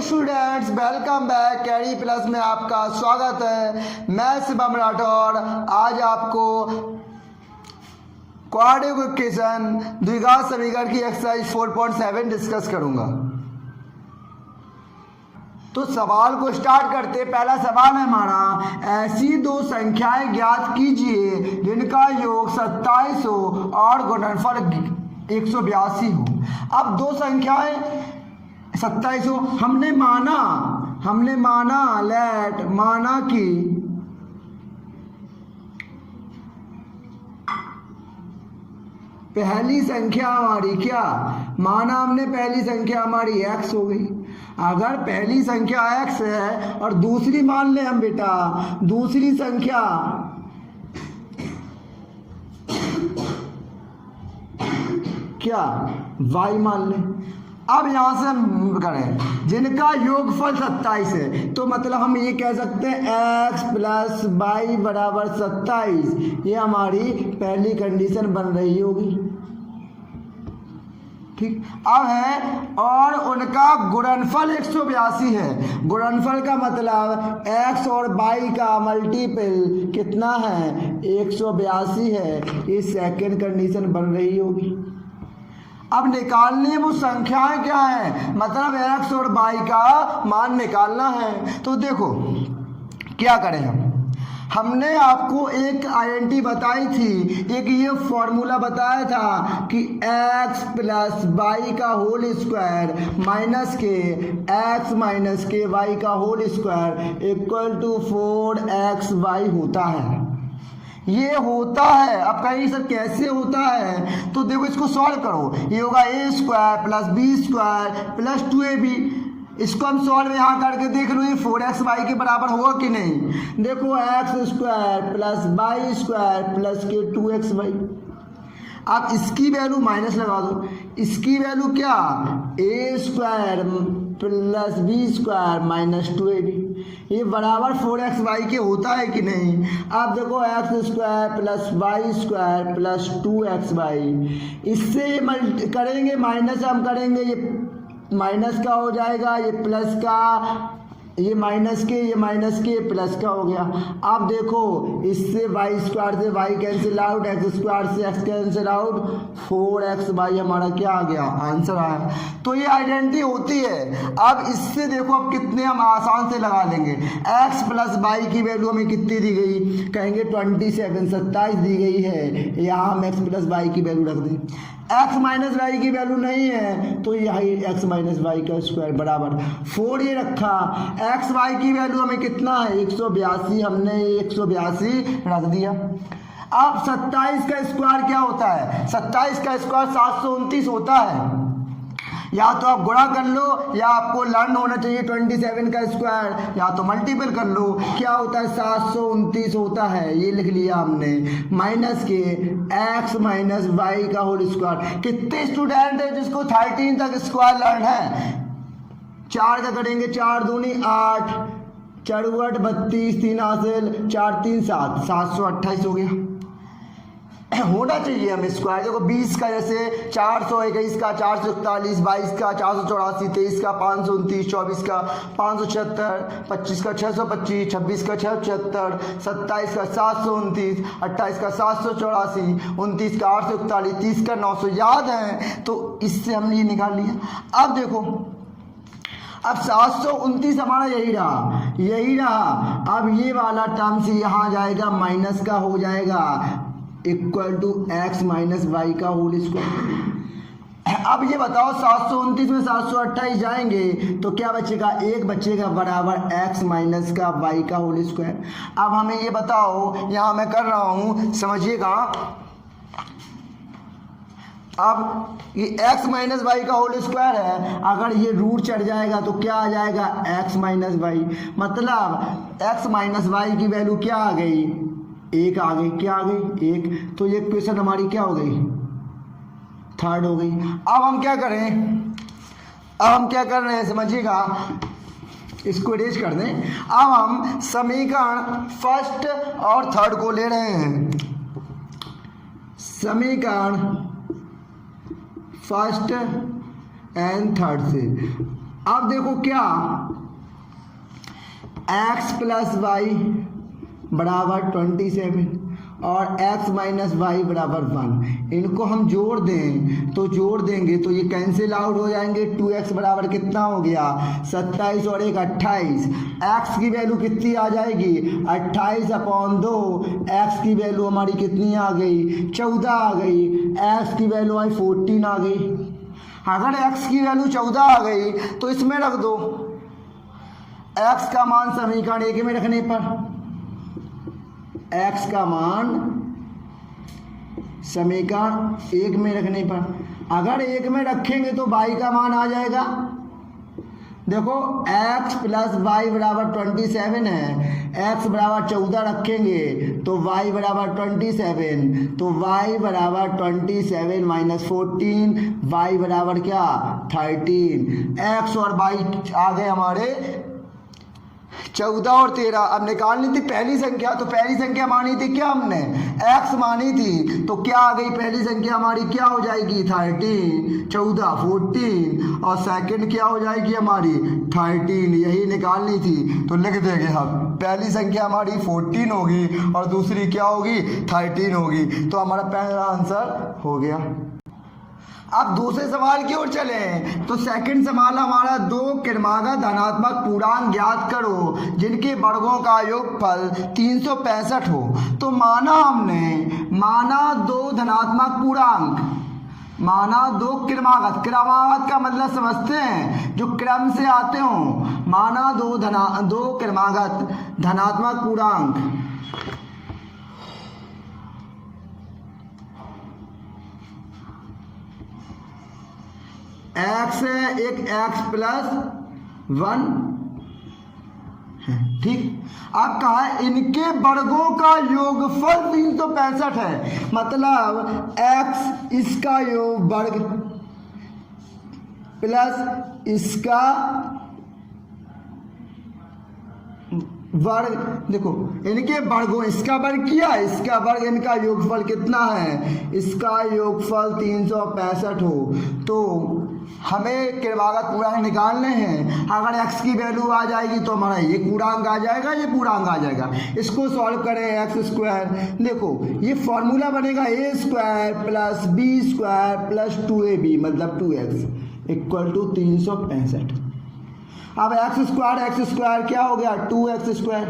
Students, welcome back. Carry plus में आपका स्वागत है। मैं शिवम राठौर आज आपको क्वाड्रेटिक इक्वेशन द्विघात समीकरण की एक्सरसाइज 4.7 डिस्कस करूंगा। तो सवाल को स्टार्ट करते। पहला सवाल है हमारा, ऐसी दो संख्याएं ज्ञात कीजिए जिनका योग 27 हो और गुणनफल 182 हो। अब दो संख्याएं 27 हो, हमने माना कि पहली संख्या हमारी हमने पहली संख्या हमारी x हो गई। अगर पहली संख्या x है और दूसरी मान ले हम बेटा, दूसरी संख्या y मान ले। अब यहां से हम करें जिनका योगफल 27 है, तो मतलब हम ये कह सकते हैं x प्लस वाई बराबर 27। ये हमारी पहली कंडीशन बन रही होगी। ठीक, अब है और उनका गुणनफल 182 है। गुणनफल का मतलब x और y का मल्टीपल कितना है, 182 है। ये सेकेंड कंडीशन बन रही होगी। अब निकालने वो संख्याएं क्या है, मतलब x और y का मान निकालना है। तो देखो क्या करें हमने आपको एक आइडेंटिटी बताई थी, एक ये फॉर्मूला बताया था कि x प्लस वाई का होल स्क्वायर माइनस के x माइनस के y का whole square equal to 4xy होता है। ये होता है। अब कहीं सर कैसे होता है, तो देखो इसको सॉल्व करो। ये होगा a square plus b square plus 2ab। इसको हम सॉल्व यहाँ करके देख लो, ये 4xy के बराबर होगा कि नहीं। देखो x square plus y square plus के 2xy। अब इसकी वैल्यू माइनस लगा दो। इसकी वैल्यू क्या, a square plus b square minus 2ab। ये बराबर 4xy के होता है कि नहीं। अब देखो x square plus y square plus 2xy, इससे करेंगे माइनस, हम करेंगे ये माइनस का हो जाएगा, ये प्लस का, ये माइनस के प्लस का हो गया। अब देखो इससे वाई स्क्वायर से y cancel out, x square से एक्स कैंसिल आउट, 4xy हमारा क्या आ गया, आंसर आया। तो ये आइडेंटिटी होती है। अब इससे देखो अब कितने हम आसान से लगा लेंगे। x प्लस वाई की वैल्यू हमें कितनी दी गई, कहेंगे 27 दी गई है। यहाँ हम x प्लस वाई की वैल्यू रख दें। x माइनस वाई की वैल्यू नहीं है, तो यही x माइनस वाई का स्क्वायर बराबर 4 ये रखा। x वाई की वैल्यू हमें कितना है, 182, हमने 182 रख दिया। अब 27 का स्क्वायर क्या होता है, 27 का स्क्वायर 729 होता है। या तो आप गुणा कर लो या आपको लर्न होना चाहिए 27 का स्क्वायर, या तो मल्टीपल कर लो। क्या होता है, 729 होता है। ये लिख लिया हमने, माइनस के x माइनस वाई का होल स्क्वायर। कितने स्टूडेंट है जिसको 13 तक स्क्वायर लर्न है। 4 का करेंगे, 4 दूनी 8, 4 32, 3 हासिल, 4 3 7, 728 हो गया। होना चाहिए हमें स्क्वायर। देखो 20 का जैसे 421 का 441, 22 का 484, 23 का 529, 24 का 576, 25 का 625, 26 का 676, 27 का 729, 28 का 784, 29 का 841, 30 का 900 याद है। तो इससे हमने ये निकाल लिया। अब देखो अब 729 हमारा यही रहा। अब ये वाला टर्म से यहाँ जाएगा, माइनस का हो जाएगा, equal to x minus y का होल स्क्वायर। अब ये बताओ 729 में 728 जाएंगे तो क्या बचेगा, 1 बचेगा बराबर x माइनस का वाई का होल स्क्वायर। अब हमें ये बताओ, यहाँ मैं कर रहा हूँ समझिएगा। अब ये x माइनस वाई का होल स्क्वायर है, अगर ये रूट चढ़ जाएगा तो क्या आ जाएगा, x माइनस वाई। मतलब x माइनस वाई की वैल्यू क्या आ गई, 1 आ गई। क्या आ गई, 1। तो ये इक्वेशन हमारी क्या हो गई, थर्ड हो गई। अब हम क्या कर रहे हैं समझिएगा, इसको इरेज कर दें। अब हम समीकरण फर्स्ट और थर्ड को ले रहे हैं। समीकरण फर्स्ट एंड थर्ड से अब देखो क्या, x प्लस वाई बराबर 27 और x माइनस वाई बराबर 1, इनको हम जोड़ दें तो जोड़ देंगे तो ये कैंसिल आउट हो जाएंगे। 2x बराबर कितना हो गया 27 और 1 28, x की वैल्यू कितनी आ जाएगी 28/2, x की वैल्यू हमारी कितनी आ गई 14 आ गई, x की वैल्यू आई 14 आ गई। अगर x की वैल्यू 14 आ गई तो इसमें रख दो, x का मान समीकरण 1 में रखने पर, x का मान समीकरण 1 में रखने पर, अगर 1 में रखेंगे तो y का मान आ जाएगा। देखो x प्लस वाई बराबर 27 है, x बराबर 14 रखेंगे तो y बराबर 27, तो y बराबर 27 माइनस 14, y बराबर क्या 13। x और y आ गए हमारे 14 और 13। अब निकालनी थी पहली संख्या, तो पहली संख्या मानी थी क्या हमने x मानी थी, तो क्या आ गई पहली संख्या हमारी क्या हो जाएगी 13, 14 14 और सेकंड क्या हो जाएगी हमारी 13, यही निकालनी थी। तो लिख देंगे हम पहली संख्या हमारी 14 होगी और दूसरी क्या होगी 13 होगी, तो हमारा पहला आंसर हो गया। अब दूसरे सवाल की ओर चले तो सेकंड सवाल हमारा, दो क्रमागत धनात्मक पूर्णांक ज्ञात करो जिनके वर्गों का योगफल 365 हो। तो माना दो धनात्मक पूर्णांक, माना दो क्रमागत, क्रमागत का मतलब समझते हैं जो क्रम से आते हो, माना दो क्रमागत धनात्मक पूर्णांक x है, एक x प्लस 1 है, ठीक। अब कहा है इनके वर्गों का योगफल 365 है, मतलब x इसका योग वर्ग प्लस इसका वर्ग। देखो इनके वर्गों, इसका वर्ग किया, इसका वर्ग, इनका योगफल कितना है, इसका योगफल 365 हो। तो हमें क्रमागत पूर्णांक निकालने हैं। अगर x की वैल्यू आ जाएगी तो हमारा ये पूर्णांक आ जाएगा, ये पूर्णांक आ जाएगा। इसको सॉल्व करें x स्क्वायर, देखो ये फॉर्मूला बनेगा a square plus b square plus 2ab मतलब 2x इक्वल टू 365। अब x स्क्वायर क्या हो गया 2x स्क्वायर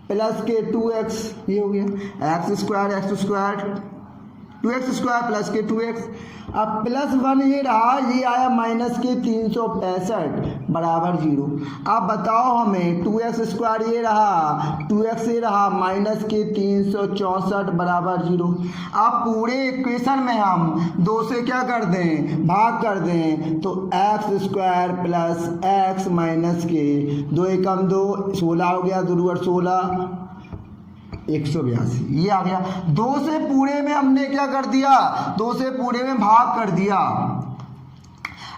प्लस के 2x, ये हो गया x square 2x square plus के 2x। अब प्लस 1 ये रहा, ये आया माइनस के 365 बराबर 0। अब बताओ हमें 2x स्क्वायर ये रहा, 2x ये रहा, माइनस के 364 बराबर 0। अब पूरे इक्वेशन में हम 2 से क्या कर दें भाग कर दें, तो x square plus x minus के 2 एकम 2 16 हो गया, 2 और 16 182, ये आ गया। 2 से पूरे में हमने क्या कर दिया 2 से पूरे में भाग कर दिया।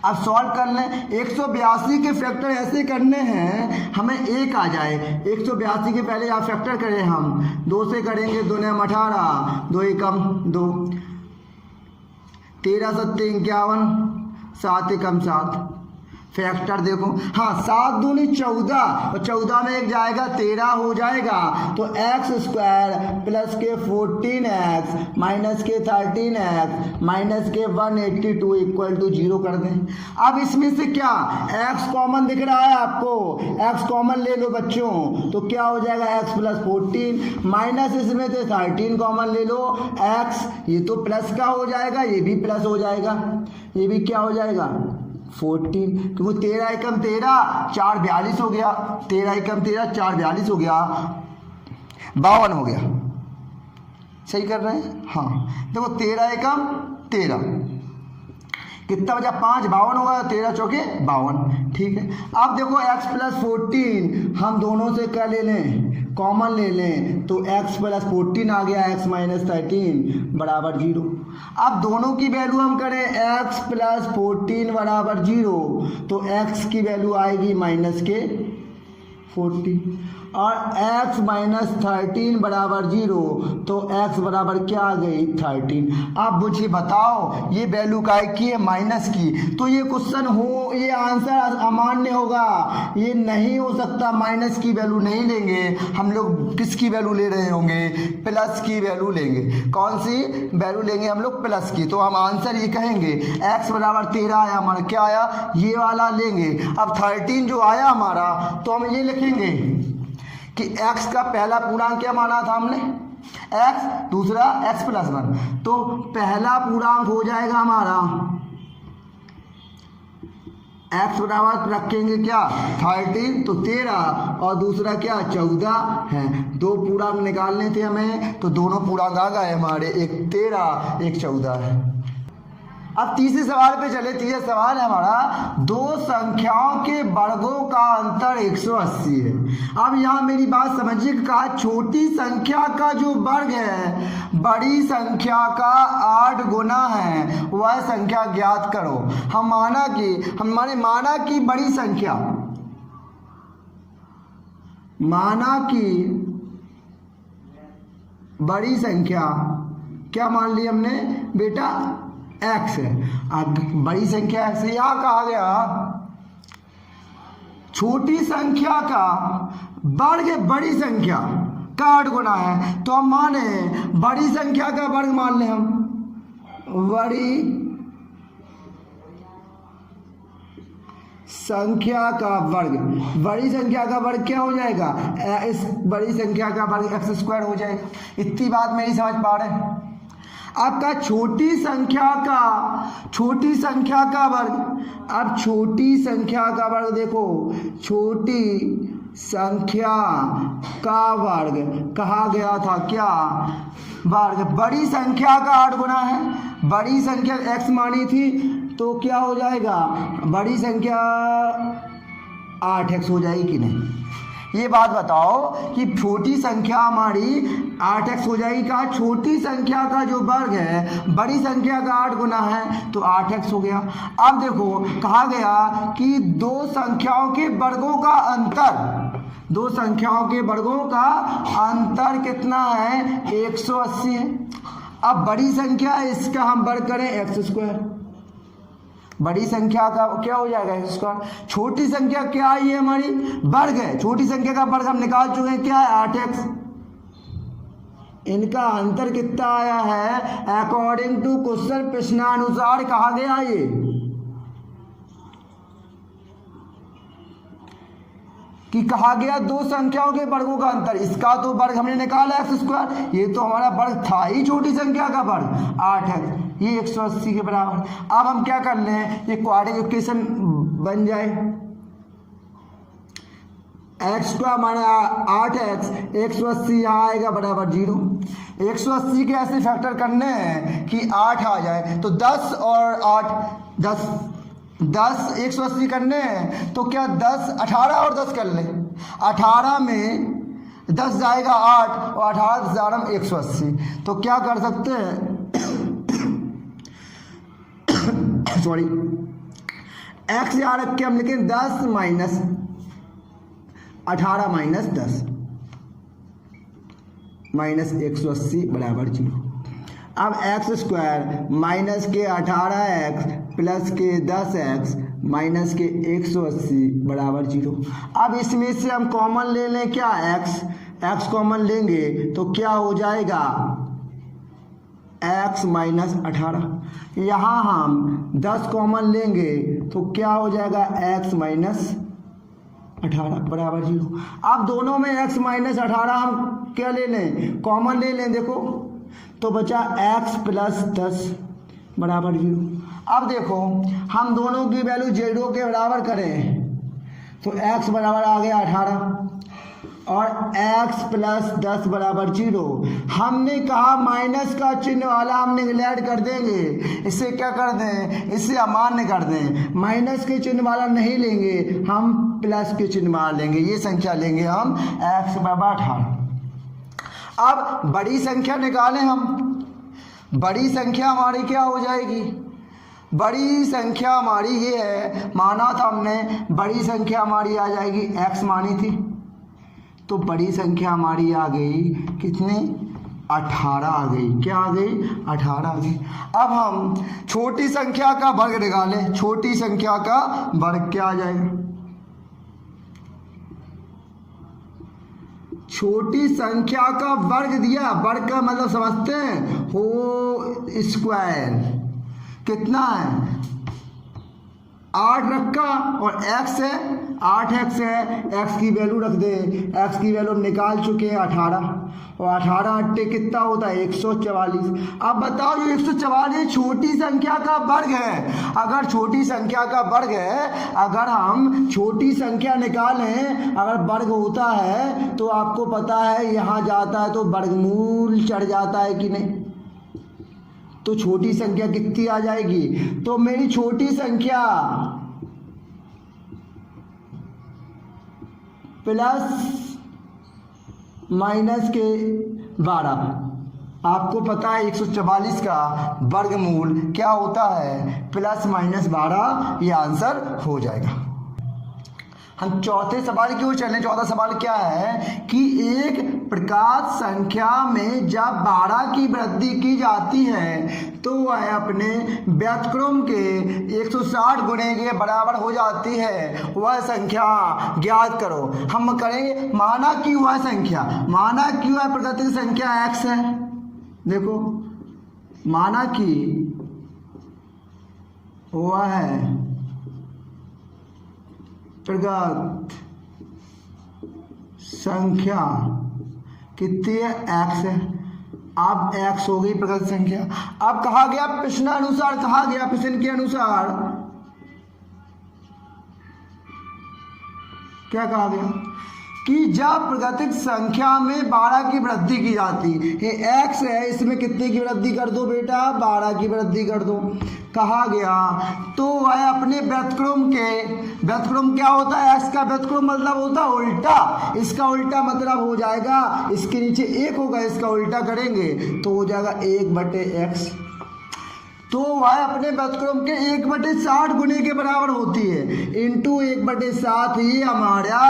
अब सॉल्व कर लें, 182 के फैक्टर ऐसे करने हैं हमें 1 आ जाए। 182 के पहले आप फैक्टर करें, हम 2 से करेंगे, 2 ने 18, 2 एकम 2, 13 7 51, 7 एकम 7। फैक्टर देखो, हाँ 7 दूनी 14 और 14 में 1 जाएगा 13 हो जाएगा। तो x स्क्वायर प्लस के 14x माइनस के 13x माइनस के 182 इक्वल टू 0 कर दें। अब इसमें से क्या x कॉमन दिख रहा है आपको, x कॉमन ले लो बच्चों, तो क्या हो जाएगा x प्लस 14 माइनस इसमें से 13 कॉमन ले लो, x ये तो प्लस का हो जाएगा, ये भी प्लस हो जाएगा, ये भी क्या हो जाएगा 14, क्योंकि 13 एकम 13 4 42 हो गया, 13 एकम 13 4 42 हो गया, 52 हो गया। सही कर रहे हैं, हाँ देखो 13 एकम 13 कितना बचा 5 52 होगा, 13 चौके 52, ठीक है। अब देखो x प्लस 14 हम दोनों से क्या ले लें कॉमन ले लें, तो x प्लस 14 आ गया, x माइनस 13 बराबर 0। अब दोनों की वैल्यू हम करें x प्लस 14 बराबर 0, तो x की वैल्यू आएगी माइनस के 14 और x माइनस 13 बराबर 0, तो x बराबर क्या आ गई 13। अब मुझे बताओ ये वैल्यू काय की है माइनस की, तो ये क्वेश्चन हो, ये आंसर अमान्य होगा, ये नहीं हो सकता, माइनस की वैल्यू नहीं लेंगे हम लोग। किसकी वैल्यू ले रहे होंगे? प्लस की वैल्यू लेंगे। कौन सी वैल्यू लेंगे हम लोग? प्लस की। तो हम आंसर ये कहेंगे x बराबर 13 आया हमारा, क्या आया? ये वाला लेंगे। अब 13 जो आया हमारा, तो हम ये लिखेंगे कि x का पहला पूर्णांक क्या माना था हमने? x, दूसरा x प्लस 1, तो पहला पूर्णांक हो जाएगा हमारा x बराबर रखेंगे क्या 13, तो 13, और दूसरा क्या 14 है। दो पूर्णांक निकालने थे हमें, तो दोनों पूर्णांक आ गए हमारे, एक 13 एक 14 है। अब तीसरे सवाल पे चले। तीसरा सवाल है हमारा, दो संख्याओं के वर्गों का अंतर 180 है। अब यहाँ मेरी बात समझिए, कहा छोटी संख्या का जो वर्ग है बड़ी संख्या का 8 गुना है, वह संख्या ज्ञात करो। हमने माना कि बड़ी संख्या, बड़ी संख्या क्या मान ली हमने बेटा? x है। अब बड़ी संख्या x है, यहाँ कहा गया छोटी संख्या का वर्ग बड़ी संख्या का 8 गुना है, तो हम माने बड़ी संख्या का वर्ग मान लें हम। बड़ी संख्या का वर्ग, बड़ी संख्या का वर्ग क्या हो जाएगा? इस बड़ी संख्या का वर्ग x² हो जाएगा। इतनी बात मेरी समझ पा रहे हैं? आपका छोटी संख्या का वर्ग, अब छोटी संख्या का वर्ग देखो, छोटी संख्या का वर्ग कहा गया था क्या? वर्ग बड़ी संख्या का 8 गुना है। बड़ी संख्या x मानी थी, तो क्या हो जाएगा? बड़ी संख्या 8x हो जाएगी कि नहीं? ये बात बताओ कि छोटी संख्या हमारी 8x हो जाएगी। कहा छोटी संख्या का जो वर्ग है बड़ी संख्या का 8 गुना है, तो 8x हो गया। अब देखो कहा गया कि दो संख्याओं के वर्गों का अंतर कितना है? 180 है। अब बड़ी संख्या है, इसका हम वर्ग करें x², बड़ी संख्या का क्या हो जाएगा x²। छोटी संख्या क्या है? ये हमारी वर्ग है, छोटी संख्या का वर्ग हम निकाल चुके हैं, क्या है 8x। इनका अंतर कितना आया है? अकॉर्डिंग टू क्वेश्चन, प्रश्नानुसार कहा गया ये कि कहा गया दो संख्याओं के वर्गों का अंतर। इसका तो वर्ग हमने निकाला x², ये तो हमारा वर्ग था ही छोटी संख्या का वर्ग 8x, ये 180 के बराबर। अब हम क्या कर लें, ये क्वाड्रेटिक इक्वेशन बन जाए। x² माने 8x, 180 यहाँ आएगा बराबर 0। 180 के ऐसे फैक्टर करने हैं कि 8 आ जाए, तो 10 और 8 10 180 करने हैं, तो क्या 10 18 और 10 कर लें। 18 में 10 जाएगा 8 और 18 1000 में 180, तो क्या कर सकते हैं सॉरी x यहाँ रख के हम लिखें 10 माइनस 18 माइनस 10 माइनस 180 बराबर 0। अब x² माइनस के 18x प्लस के 10x माइनस के 180 बराबर 0। अब इसमें से हम कॉमन ले लें क्या? x कॉमन लेंगे तो क्या हो जाएगा? x minus 18। यहाँ हम 10 कॉमन लेंगे तो क्या हो जाएगा? x माइनस 18 बराबर 0। अब दोनों में x माइनस 18 हम क्या ले लें? कॉमन ले लें। देखो तो बचा x प्लस 10 बराबर 0। अब देखो हम दोनों की वैल्यू 0 के बराबर करें तो x बराबर आ गया 18 और x प्लस 10 बराबर 0। हमने कहा माइनस का चिन्ह वाला हम नेग्लेक्ट कर देंगे, इससे क्या कर दें? इससे अमान्य कर दें। माइनस के चिन्ह वाला नहीं लेंगे, हम प्लस के चिन्ह वाला लेंगे। ये संख्या लेंगे हम x बराबर 18। अब बड़ी संख्या निकालें हम। बड़ी संख्या हमारी क्या हो जाएगी? बड़ी संख्या हमारी ये है, माना था हमने बड़ी संख्या हमारी आ जाएगी x मानी थी, तो बड़ी संख्या हमारी आ गई कितनी, 18 आ गई। क्या आ गई, 18 आ गई। अब हम छोटी संख्या का वर्ग निकालें। छोटी संख्या का वर्ग क्या आ जाएगा, छोटी संख्या का वर्ग दिया, वर्ग का मतलब समझते हैं, हो स्क्वायर कितना है, 8 रखा और x है, 8x है, x की वैल्यू रख दे, x की वैल्यू हम निकाल चुके हैं 18, और 18 अट्टे कितना होता है 144। अब बताओ जो 144 छोटी संख्या का वर्ग है, अगर छोटी संख्या का वर्ग है, अगर हम छोटी संख्या निकालें, अगर वर्ग होता है तो आपको पता है यहाँ जाता है तो वर्गमूल चढ़ जाता है कि नहीं, तो छोटी संख्या कितनी आ जाएगी, तो मेरी छोटी संख्या प्लस माइनस के 12, आपको पता है 144 का वर्गमूल क्या होता है, प्लस माइनस 12, ये आंसर हो जाएगा। हम चौथे सवाल की ओर चलें। चौथा सवाल क्या है कि एक प्रकाश संख्या में जब 12 की वृद्धि की जाती है तो वह अपने व्युत्क्रम के 160 गुणे के बराबर हो जाती है, वह संख्या ज्ञात करो। हम करेंगे, माना कि वह संख्या, माना कि वह प्राकृतिक संख्या x है, देखो माना कि वह है प्रगत संख्या कितनी है, x है। अब x हो गई प्रगत संख्या। अब कहा गया प्रश्नानुसार, कहा गया प्रश्न के अनुसार, क्या कहा गया कि जब प्राकृतिक संख्या में 12 की वृद्धि की जाती है, x है, इसमें कितने की वृद्धि कर दो बेटा, 12 की वृद्धि कर दो, कहा गया तो वह अपने व्युत्क्रम के, व्युत्क्रम क्या होता है, x का व्युत्क्रम मतलब होता है उल्टा, इसका उल्टा मतलब हो जाएगा, इसके नीचे 1 होगा, इसका उल्टा करेंगे तो हो जाएगा 1/x, तो वह अपने व्युत्क्रम के 1/60 गुने के बराबर होती है, इंटू 1/7, ये हमारा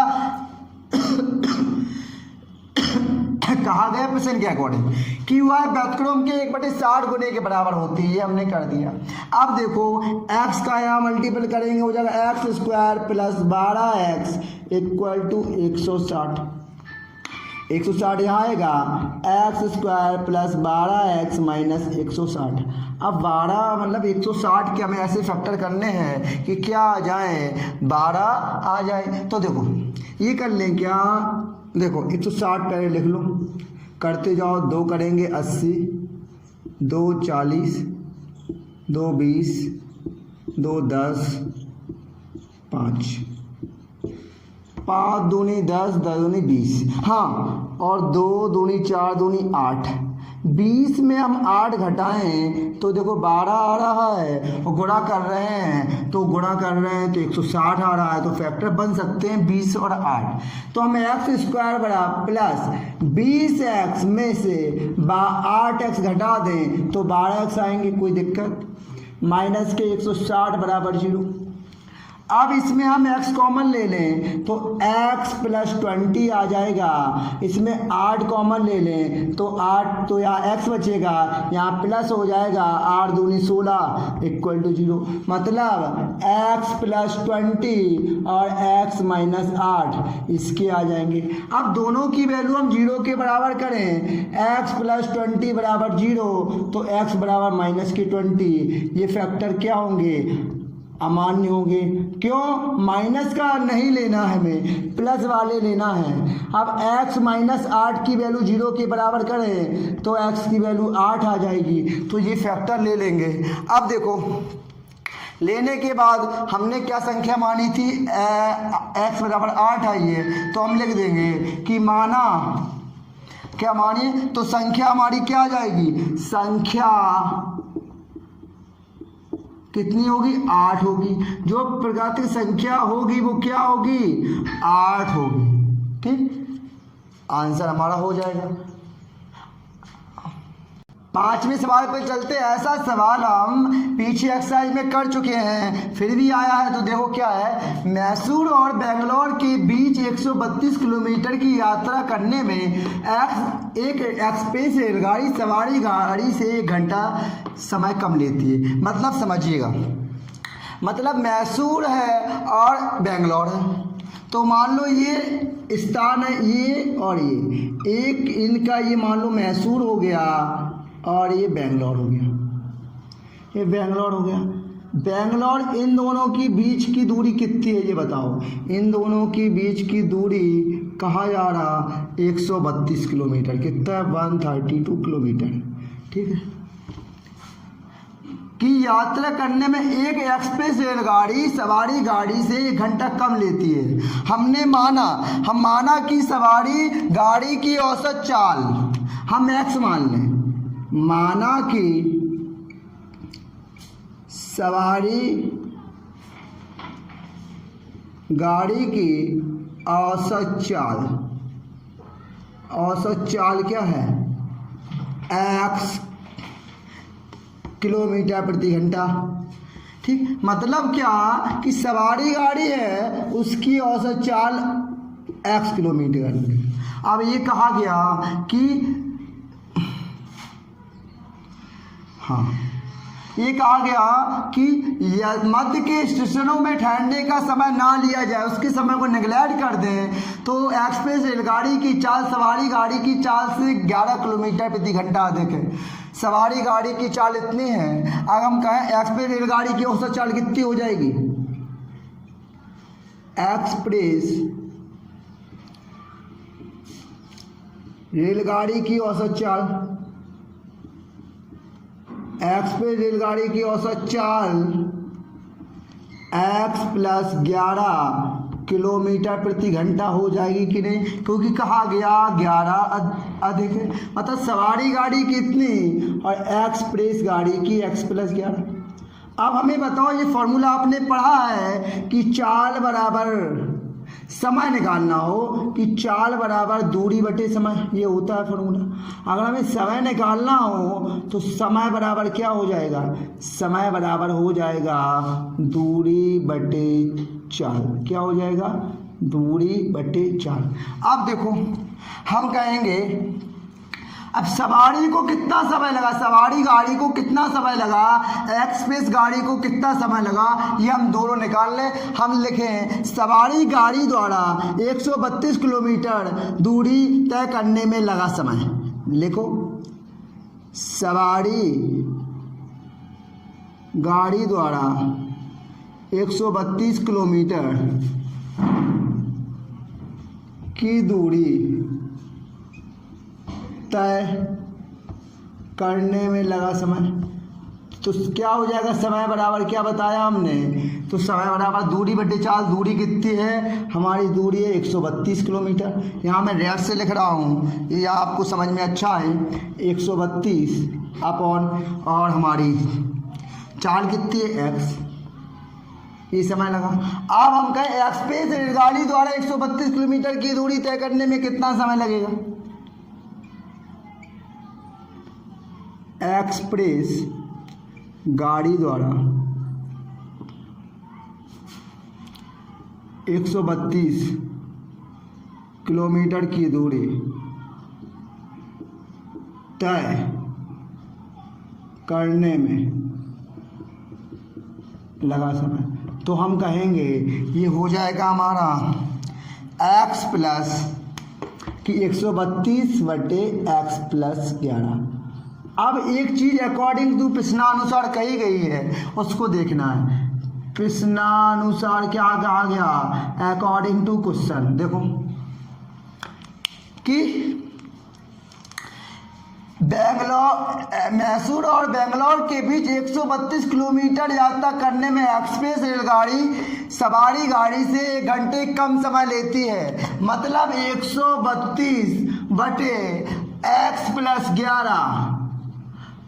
कहा गया प्रश्न के अकॉर्डिंग कि वह व्युत्क्रम के 1/60 गुने के बराबर होती है, हमने कर दिया। अब देखो x का यहाँ मल्टीपल करेंगे, हो जाएगा x² plus 12x equal to 160, 160 यहाँ आएगा, x² प्लस 12x माइनस 160। अब 12 मतलब 160 के हमें ऐसे फैक्टर करने हैं कि क्या आ जाए, 12 आ जाए। तो देखो ये कर लें क्या, देखो 160 पहले लिख लो, करते जाओ, 2 करेंगे 80, 2 40, 2 20, 2 10, 5, 5 दूनी 10, 10 दूनी 20, हाँ, और 2 दूनी 4 दूनी 8, 20 में हम 8 घटाएं तो देखो 12 आ रहा है, और गुणा कर रहे हैं तो गुणा कर रहे हैं तो 160 आ रहा है, तो फैक्टर बन सकते हैं 20 और 8। तो हम x² बराबर प्लस 20x में से 8x घटा दें तो 12x आएंगे, कोई दिक्कत, माइनस के 160 बराबर 0। अब इसमें हम x कॉमन ले लें तो x प्लस 20 आ जाएगा, इसमें 8 कॉमन ले लें तो 8, तो यहाँ x बचेगा, यहाँ प्लस हो जाएगा, 8 दूनी 16 इक्वल टू 0, मतलब x प्लस 20 और x माइनस 8 इसके आ जाएंगे। अब दोनों की वैल्यू हम 0 के बराबर करें, x प्लस 20 बराबर 0 तो x बराबर माइनस के 20, ये फैक्टर क्या होंगे, अमान्य होंगे। क्यों, माइनस का नहीं लेना है, हमें प्लस वाले लेना है। अब x माइनस 8 की वैल्यू 0 के बराबर करें तो x की वैल्यू 8 आ जाएगी, तो ये फैक्टर ले लेंगे। अब देखो लेने के बाद हमने क्या संख्या मानी थी, x बराबर 8 आई है, तो हम लिख देंगे कि माना, क्या मानिए, तो संख्या हमारी क्या आ जाएगी, संख्या कितनी होगी, 8 होगी। जो प्राकृतिक संख्या होगी वो क्या होगी, 8 होगी। ठीक, आंसर हमारा हो जाएगा। 5वें सवाल पर चलते हैं। ऐसा सवाल हम पीछे एक्सरसाइज में कर चुके हैं, फिर भी आया है। तो देखो क्या है, मैसूर और बेंगलोर के बीच 132 किलोमीटर की यात्रा करने में एक एक्सप्रेस रेलगाड़ी सवारी गाड़ी से 1 घंटा समय कम लेती है। मतलब समझिएगा, मतलब मैसूर है और बेंगलोर है, तो मान लो ये स्थान है, ये और ये एक इनका, ये मान लो मैसूर हो गया और ये बेंगलोर हो गया, ये बेंगलोर हो गया। बेंगलोर, इन दोनों की बीच की दूरी कितनी है ये बताओ। इन दोनों की बीच की दूरी कहा जा रहा 132 किलोमीटर, कितना है 132 किलोमीटर, ठीक है। की यात्रा करने में एक एक्सप्रेस रेलगाड़ी सवारी गाड़ी से 1 घंटा कम लेती है। हम माना कि सवारी गाड़ी की औसत चाल, हम एक्स मान लें, माना कि सवारी गाड़ी की औसत चाल क्या है, x किलोमीटर प्रति घंटा, ठीक। मतलब क्या कि सवारी गाड़ी है उसकी औसत चाल x किलोमीटर। अब ये कहा गया कि ये कहा गया कि मध्य के स्टेशनों में ठहरने का समय ना लिया जाए, उसके समय को नेग्लेक्ट कर दें, तो एक्सप्रेस रेलगाड़ी की चाल सवारी गाड़ी की चाल से 11 किलोमीटर प्रति घंटा देखें। सवारी गाड़ी की चाल इतनी है, अगर हम कहें एक्सप्रेस रेलगाड़ी की औसत चाल कितनी हो जाएगी, एक्सप्रेस रेलगाड़ी की औसत चाल, एक्सप्रेस रेलगाड़ी की औसत चाल x + 11 किलोमीटर प्रति घंटा हो जाएगी कि नहीं, क्योंकि कहा गया 11 अधिक है, मतलब सवारी गाड़ी कितनी और एक्सप्रेस गाड़ी की x + 11। अब हमें बताओ, ये फॉर्मूला आपने पढ़ा है कि चाल बराबर समय निकालना हो कि चाल बराबर दूरी बटे समय, ये होता है फॉर्मूला। अगर हमें समय निकालना हो तो समय बराबर क्या हो जाएगा, समय बराबर हो जाएगा दूरी बटे चाल, क्या हो जाएगा, दूरी बटे चाल। अब देखो हम कहेंगे अब सवारी को कितना समय लगा, सवारी गाड़ी को कितना समय लगा, एक्सप्रेस गाड़ी को कितना समय लगा, ये हम दोनों निकाल लें। हम लिखें सवारी गाड़ी द्वारा 132 किलोमीटर दूरी तय करने में लगा समय। लिखो सवारी गाड़ी द्वारा 132 किलोमीटर की दूरी तय करने में लगा समय। तो क्या हो जाएगा, समय बराबर क्या बताया हमने, तो समय बराबर दूरी बटे चाल। दूरी कितनी है, हमारी दूरी है 132 किलोमीटर। यहाँ मैं रेट से लिख रहा हूँ, ये आपको समझ में अच्छा है, 132 अपॉन और हमारी चाल कितनी है x, ये समय लगा। अब हम कहें एक्सप्रेस रेलगाड़ी द्वारा 132 किलोमीटर की दूरी तय करने में कितना समय लगेगा, एक्सप्रेस गाड़ी द्वारा 132 किलोमीटर की दूरी तय करने में लगा समय। तो हम कहेंगे ये हो जाएगा हमारा x प्लस कि 132 बटे x + 11। अब एक चीज अकॉर्डिंग टू प्रश्नानुसार कही गई है, उसको देखना है। प्रश्नानुसार क्या कहा गया, अकॉर्डिंग टू क्वेश्चन। देखो कि मैसूर और बेंगलोर के बीच 132 किलोमीटर यात्रा करने में एक्सप्रेस रेलगाड़ी सवारी गाड़ी से 1 घंटे कम समय लेती है। मतलब 132 बटे x + 11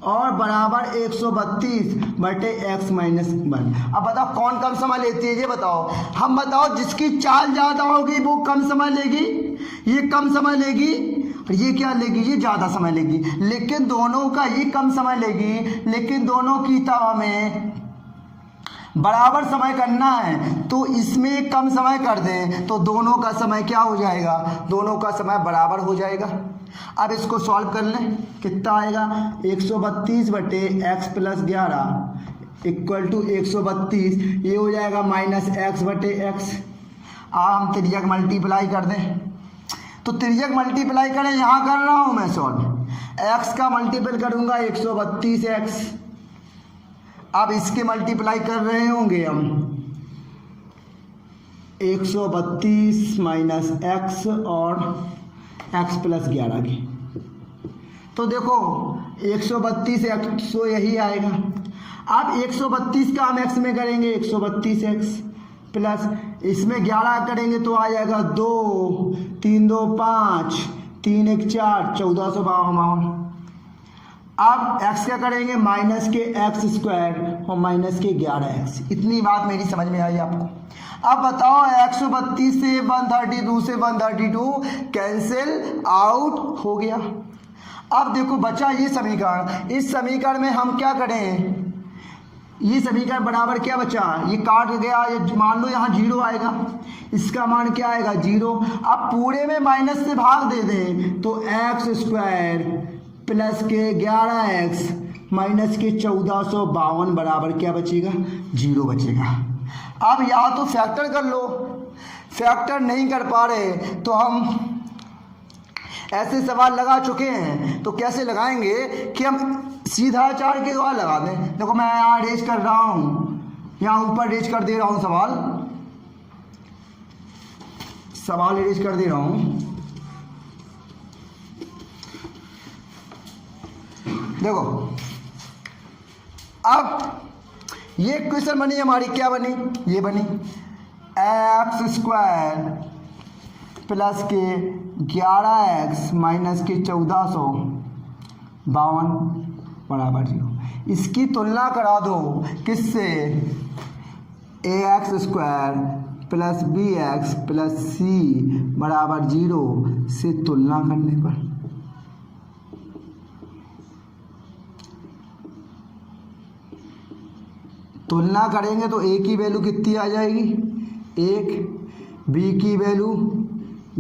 और बराबर 132 बटे x - 1। अब बताओ कौन कम समय लेती है, ये बताओ। हम बताओ जिसकी चाल ज़्यादा होगी वो कम समय लेगी, ये कम समय लेगी, पर ये क्या लेगी, ये ज़्यादा समय लेगी, लेकिन दोनों का ये कम समय लेगी, लेकिन दोनों की तब हमें बराबर समय करना है, तो इसमें कम समय कर दें तो दोनों का समय क्या हो जाएगा, दोनों का समय बराबर हो जाएगा। अब इसको सॉल्व कर लें, कितना आएगा 132 बटे एक्स प्लस 11 इक्वल टू 132, ये हो जाएगा माइनस एक्स बटे एक्स। अब हम तिर्यक मल्टीप्लाई कर दें, तो तिर्यक मल्टीप्लाई करें, यहाँ कर रहा हूँ मैं सॉल्व, एक्स का मल्टीपल करूँगा 132 एक्स। अब इसके मल्टीप्लाई कर रहे होंगे हम 132 माइनस एक्स और एक्स प्लस 11 की, तो देखो 132 एक्स तो यही आएगा। अब 132 का हम एक्स में करेंगे 132 एक्स प्लस इसमें 11 करेंगे तो आ जाएगा 2 3 2 5 3 1 4 1452। अब x क्या करेंगे माइनस के एक्स स्क्वायर और माइनस के 11x। इतनी बात मेरी समझ में आई आपको। अब बताओ 132 से 132 से 132 कैंसिल आउट हो गया। अब देखो बचा ये समीकरण, इस समीकरण में हम क्या करें, ये समीकरण बराबर क्या बचा, ये काट गया, ये मान लो यहाँ 0 आएगा, इसका मान क्या आएगा 0। अब पूरे में माइनस से भाग दे दें तो एक्स स्क्वायर प्लस के 11x माइनस के 1452 बराबर क्या बचेगा 0 बचेगा। अब या तो फैक्टर कर लो, फैक्टर नहीं कर पा रहे तो हम ऐसे सवाल लगा चुके हैं, तो कैसे लगाएंगे कि हम सीधा 4 के द्वारा लगा दें। देखो मैं यहाँ रेज कर रहा हूँ, यहाँ ऊपर रेज कर दे रहा हूँ, सवाल रेज कर दे रहा हूँ। देखो अब ये क्वेश्चन बनी हमारी, क्या बनी, ये बनी एक्स स्क्वायर प्लस के 11x माइनस के 1452 बराबर 0। इसकी तुलना करा दो किससे, ax square plus bx plus c बराबर 0 से तुलना करने पर। तुलना करेंगे तो a की वैल्यू कितनी आ जाएगी 1, b की वैल्यू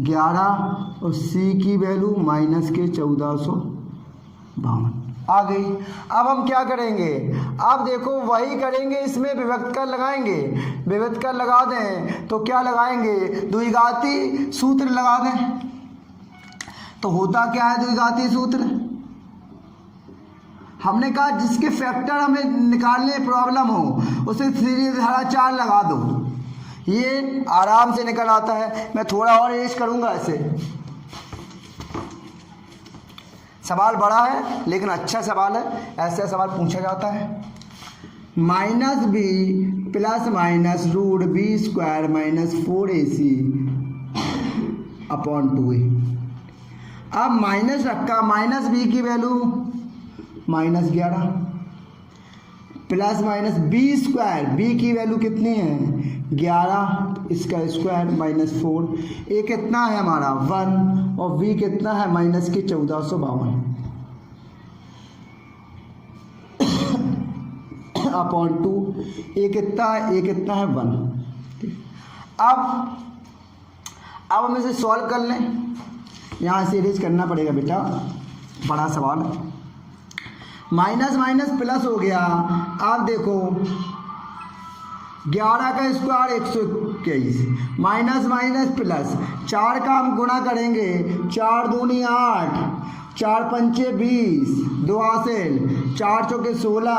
11 और c की वैल्यू माइनस के 1452 आ गई। अब हम क्या करेंगे, अब देखो वही करेंगे, इसमें विभक्त कर लगाएंगे, विभक्त कर लगा दें तो क्या लगाएंगे द्विघाती सूत्र लगा दें। तो होता क्या है द्विघाती सूत्र, हमने कहा जिसके फैक्टर हमें निकालने प्रॉब्लम हो उसे सीधी धारा 4 लगा दो, ये आराम से निकल आता है। मैं थोड़ा और एज करूंगा ऐसे, सवाल बड़ा है लेकिन अच्छा सवाल है, ऐसे सवाल पूछा जाता है। Minus b plus minus root b square minus 4ac upon 2a। अब माइनस रखा, माइनस बी की value minus 11 plus minus b square, b की वैल्यू कितनी है 11, इसका स्क्वायर माइनस 4, ए कितना है हमारा 1 और बी कितना है माइनस के 1452 अपॉन 2, ए कितना है 1। अब हम इसे सॉल्व कर लें, यहाँ से इरेज करना पड़ेगा बेटा, बड़ा सवाल है। माइनस माइनस प्लस हो गया। अब देखो 11 का स्क्वायर 121 माइनस माइनस प्लस 4 का हम गुणा करेंगे, 4 दूनी 8, 4 पंचे 20, 2 हासिल, 4 चौके 16,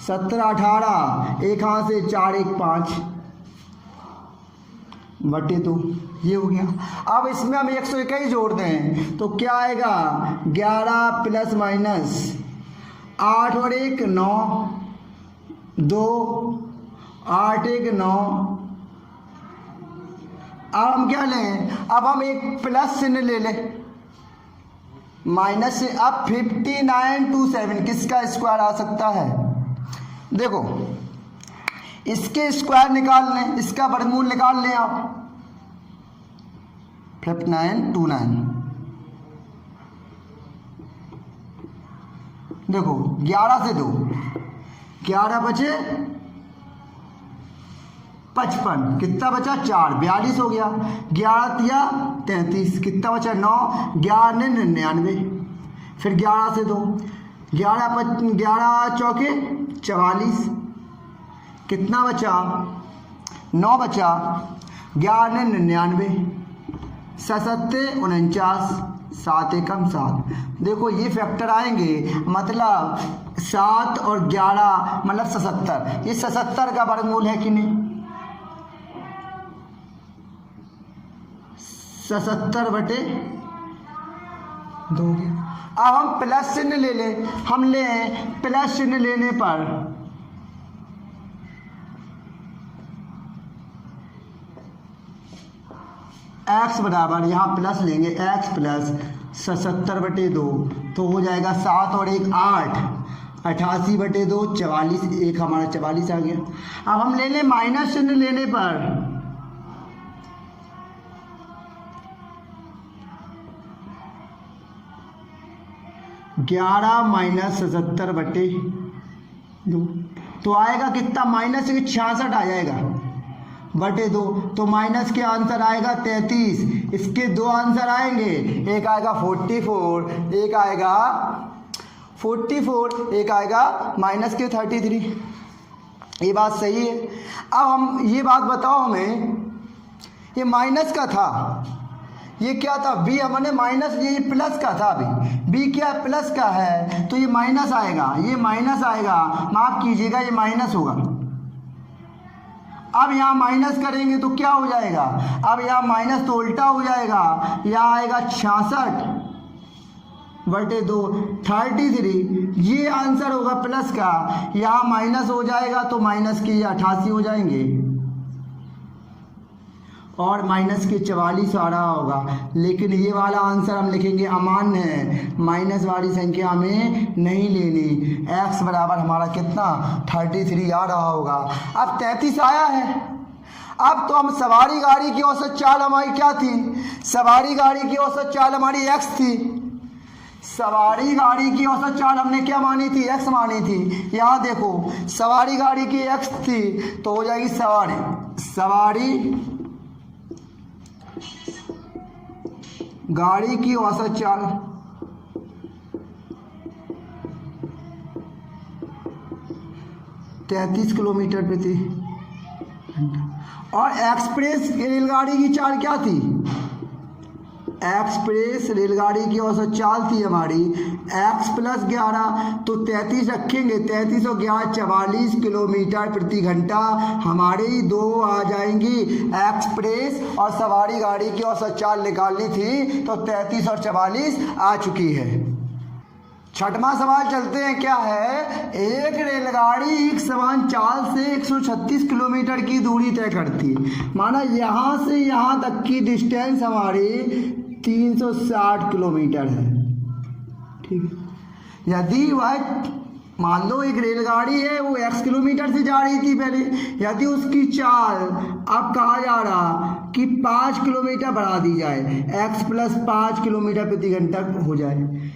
17 18, एक हाथ से 4 1 5 बटे 2, ये हो गया। अब इसमें हम 121 जोड़ दें तो क्या आएगा 11 प्लस माइनस 8 और 1 9, 2 8 1 9। अब हम क्या लें, अब हम एक प्लस चिन्ह ले लें, माइनस से। अब 5927 किसका स्क्वायर आ सकता है, देखो इसके स्क्वायर निकाल लें, इसका वर्गमूल निकाल लें आप 5929। देखो 11 से 2, 11 बचे 55, कितना बचा 4, 42 हो गया। 11 तिया 33, कितना बचा 9, 11 ने 99, फिर 11 से 2, 11 चौके 44, कितना बचा 9 बचा, 11 ने 99, 77 49, 7 एकम 7। देखो ये फैक्टर आएंगे, मतलब 7 और 11 मतलब 77, ये 77 का वर्गमूल है कि नहीं, 77 बटे 2। अब हम प्लस चिन्ह ले लें, हम लें प्लस चिन्ह लेने पर x बराबर, यहाँ प्लस लेंगे x प्लस 77 बटे 2, तो हो जाएगा 7 और 1 8, 88 बटे 2 44, एक हमारा 44 आ गया। अब हम ले लें माइनस चिन्ह लेने पर ग्यारह माइनस 77 बटे 2, तो आएगा कितना, माइनस 66 आ जाएगा बटे 2, तो माइनस के आंसर आएगा 33। इसके दो आंसर आएंगे, एक आएगा 44, एक आएगा 44, एक आएगा माइनस के 33। ये बात सही है। अब हम ये बात बताओ हमें, ये माइनस का था, ये क्या था बी, हमने माइनस, ये प्लस का था, अभी बी क्या प्लस का है, तो ये माइनस आएगा, ये माइनस आएगा, माफ कीजिएगा ये माइनस होगा। अब यहाँ माइनस करेंगे तो क्या हो जाएगा, अब यहाँ माइनस तो उल्टा हो जाएगा, यहाँ आएगा 66 बटे 2 33, ये आंसर होगा प्लस का, यहाँ माइनस हो जाएगा तो माइनस के 88 हो जाएंगे और माइनस के 44 आ रहा होगा। लेकिन ये वाला आंसर हम लिखेंगे अमान्य है, माइनस वाली संख्या हमें नहीं लेनी। x बराबर हमारा कितना 33 आ रहा होगा। अब 33 आया है, अब तो हम सवारी गाड़ी की औसत चाल हमारी क्या थी, सवारी गाड़ी की औसत चाल हमारी x थी, सवारी गाड़ी की औसत चाल हमने क्या मानी थी, x मानी थी। यहाँ देखो सवारी गाड़ी की x थी तो हो जाएगी सवारी गाड़ी की औसत चाल 33 किलोमीटर प्रति घंटा। और एक्सप्रेस रेलगाड़ी की चाल क्या थी, एक्सप्रेस रेलगाड़ी की औसत चाल थी हमारी x प्लस 11, तो 33 रखेंगे, 33 और 11 44 किलोमीटर प्रति घंटा हमारे ही दो आ जाएंगी। एक्सप्रेस और सवारी गाड़ी की औसत चाल निकालनी थी तो 33 और 44 आ चुकी है। छठवां सवाल चलते हैं, क्या है, एक रेलगाड़ी एक समान चाल से 136 किलोमीटर की दूरी तय करती, माना यहाँ से यहाँ तक की डिस्टेंस हमारी 360 किलोमीटर है, ठीक है। यदि वह मान लो एक रेलगाड़ी है वो x किलोमीटर से जा रही थी पहले, यदि उसकी चाल अब कहा जा रहा कि 5 किलोमीटर बढ़ा दी जाए, x प्लस 5 किलोमीटर प्रति घंटा हो जाए,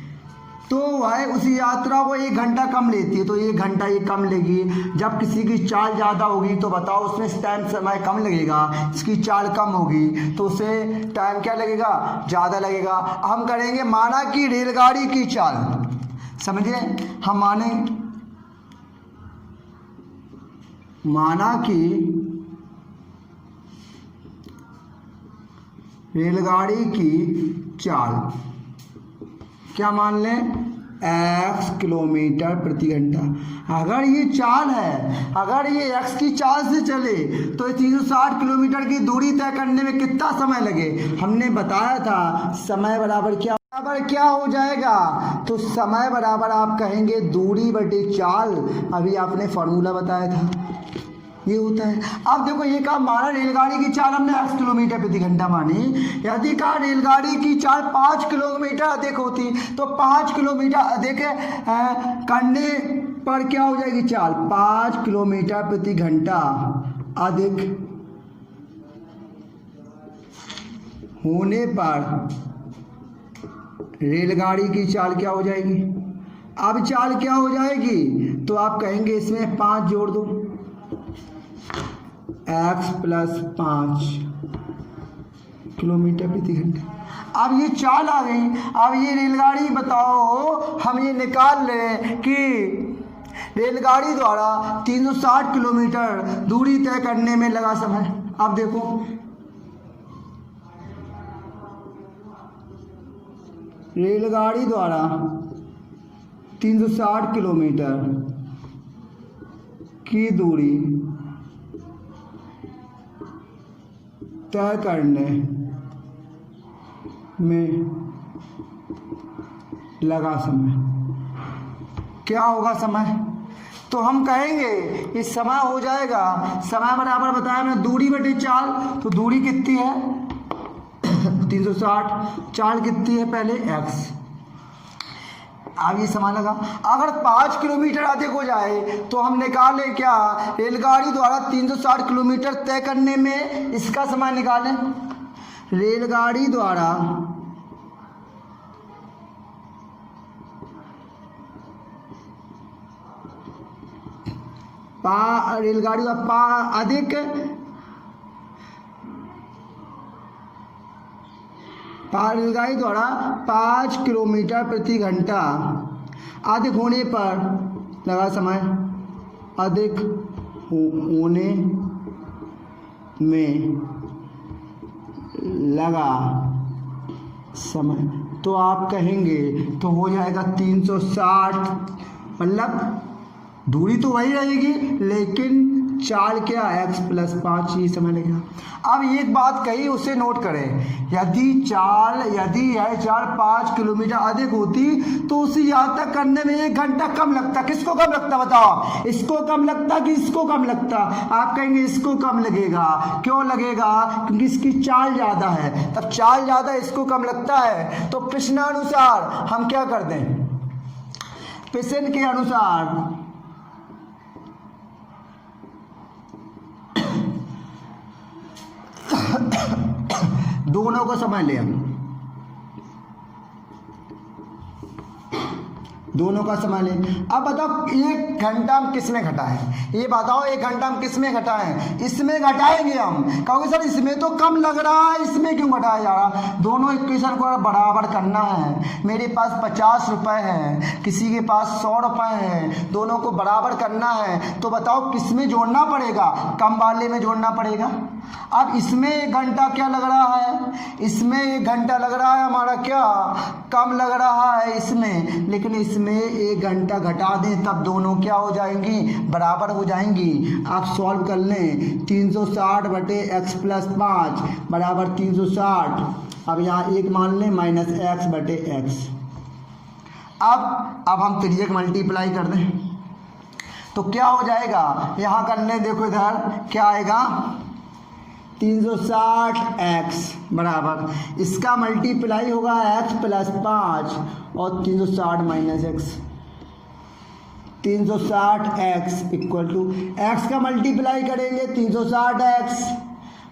तो वह उसी यात्रा को 1 घंटा कम लेती है, तो 1 घंटा ये कम लेगी। जब किसी की चाल ज़्यादा होगी तो बताओ उसमें टाइम समय कम लगेगा, इसकी चाल कम होगी तो उसे टाइम क्या लगेगा, ज़्यादा लगेगा। हम करेंगे माना कि रेलगाड़ी की चाल, समझे, हम माना कि रेलगाड़ी की चाल क्या मान लें, x किलोमीटर प्रति घंटा। अगर ये चाल है, अगर ये x की चाल से चले तो 360 किलोमीटर की दूरी तय करने में कितना समय लगे, हमने बताया था समय बराबर क्या हो जाएगा, तो समय बराबर आप कहेंगे दूरी बटे चाल, अभी आपने फॉर्मूला बताया था ये होता है। अब देखो ये कहा माना रेलगाड़ी की चाल हमने 8 किलोमीटर प्रति घंटा मानी, यदि कहा रेलगाड़ी की चाल 5 किलोमीटर अधिक होती तो 5 किलोमीटर अधिक करने पर क्या हो जाएगी चाल, 5 किलोमीटर प्रति घंटा अधिक होने पर रेलगाड़ी की चाल क्या हो जाएगी। अब चाल क्या हो जाएगी, तो आप कहेंगे इसमें 5 जोड़ दो, x प्लस 5 किलोमीटर प्रति घंटा। अब ये चाल आ गई। अब ये रेलगाड़ी बताओ, हम ये निकाल लें कि रेलगाड़ी द्वारा 360 किलोमीटर दूरी तय करने में लगा समय। अब देखो रेलगाड़ी द्वारा 360 किलोमीटर की दूरी तय करने में लगा समय। क्या होगा समय, तो हम कहेंगे इस समय हो जाएगा, समय बराबर बताया मैंने दूरी बटे चाल, तो दूरी कितनी है 360, चाल कितनी है पहले x। अब ये समय लगा। अगर 5 किलोमीटर अधिक हो जाए तो हम निकालें क्या, रेलगाड़ी द्वारा 360 किलोमीटर तय करने में इसका समय निकालें। रेलगाड़ी द्वारा रेलगाड़ी अधिक रेलगाड़ी द्वारा 5 किलोमीटर प्रति घंटा अधिक होने पर लगा समय, अधिक होने में लगा समय, तो आप कहेंगे तो हो जाएगा 360, मतलब दूरी तो वही रहेगी लेकिन चाल क्या x प्लस 5 ही समय लगेगा। अब एक बात कही उसे नोट करें, यदि यह चाल 5 किलोमीटर अधिक होती तो उसे यहाँ तक करने में 1 घंटा कम लगता। किसको कम लगता बताओ, इसको कम लगता कि इसको कम लगता। आप कहेंगे इसको कम लगेगा। क्यों लगेगा, क्योंकि इसकी चाल ज़्यादा है, तब चाल ज़्यादा इसको कम लगता है। तो प्रश्नानुसार हम क्या कर दें, प्रश्न के अनुसार दोनों को समय ले, दोनों का समय ले। अब बताओ 1 घंटा हम किस में घटाएं, ये बताओ 1 घंटा हम किस में घटाएं, इसमें घटाएंगे हम। कहोगे सर इसमें तो कम लग रहा है, इसमें क्यों घटाया जा रहा। दोनों इक्वेशन को बराबर करना है। मेरे पास 50 रुपये है, किसी के पास 100 रुपये हैं, दोनों को बराबर करना है। तो बताओ किस में जोड़ना पड़ेगा, कम वाले में जोड़ना पड़ेगा। अब इसमें 1 घंटा क्या लग रहा है, इसमें 1 घंटा लग रहा है हमारा, क्या कम लग रहा है इसमें, लेकिन इसमें 1 घंटा घटा दें तब दोनों क्या हो जाएंगी, बराबर हो जाएंगी। आप सॉल्व कर लें, 360 बटे x प्लस 5 बराबर 360। अब यहाँ 1 मान लें माइनस x बटे x। अब हम त्रिज्यक मल्टीप्लाई कर दें तो क्या हो जाएगा, यहाँ कर लें, देखो इधर क्या आएगा 360x बराबर इसका मल्टीप्लाई होगा x प्लस 5 और 360 minus x। 360x equal to x का मल्टीप्लाई करेंगे 360x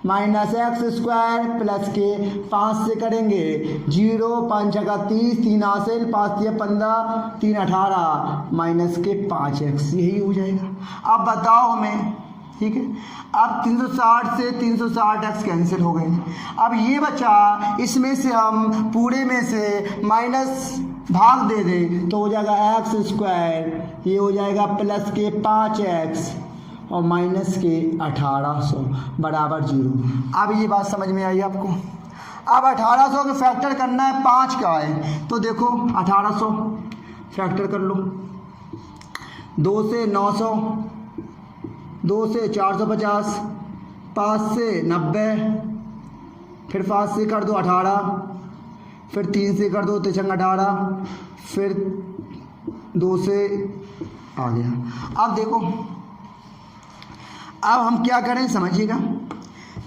minus x square plus के 5 से करेंगे 0, 5 जगह 30, 3 हासिल, 5 दिया 15, 3 18 माइनस के 5x, यही हो जाएगा। अब बताओ हमें, ठीक है। अब 360 से 360x कैंसिल हो गए। अब ये बचा, इसमें से हम पूरे में से माइनस भाग दे दें तो हो जाएगा एक्स स्क्वायर, ये हो जाएगा प्लस के 5x और माइनस के 1800 बराबर 0। अब ये बात समझ में आई आपको। अब 1800 के फैक्टर करना है 5 का है, तो देखो 1800 फैक्टर कर लो, 2 से 900, 2 से 450, 5 से 90, फिर 5 से कर दो 18, फिर 3 से कर दो 3 18, फिर 2 से आ गया। अब देखो, अब हम क्या करें समझिएगा,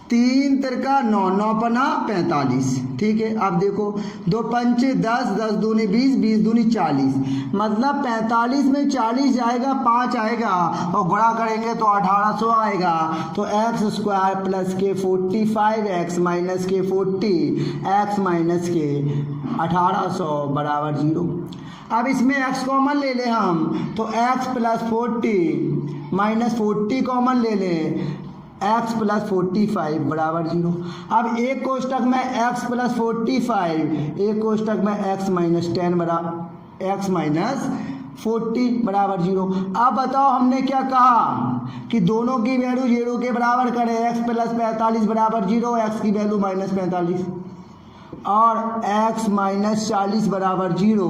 3 तिरका 9, 9 पना 45, ठीक है। अब देखो 2 पंचे 10, 10 दूनी 20, 20 दूनी 40, मतलब 45 में 40 जाएगा, 5 आएगा और गुणा करेंगे तो 1800 आएगा। तो एक्स स्क्वायर प्लस के 45x माइनस के 40x माइनस के 1800 बराबर 0। अब इसमें x कॉमन ले लें हम, तो x प्लस 40 माइनस 40 कॉमन ले लें, x प्लस 45 बराबर 0। अब एक कोष्टक में x प्लस 45, एक कोष्टक में x माइनस 10 x माइनस 40 बराबर 0। अब बताओ हमने क्या कहा कि दोनों की वैल्यू 0 के बराबर करें, x प्लस 45 बराबर 0, x की वैल्यू माइनस 45 और x माइनस 40 बराबर 0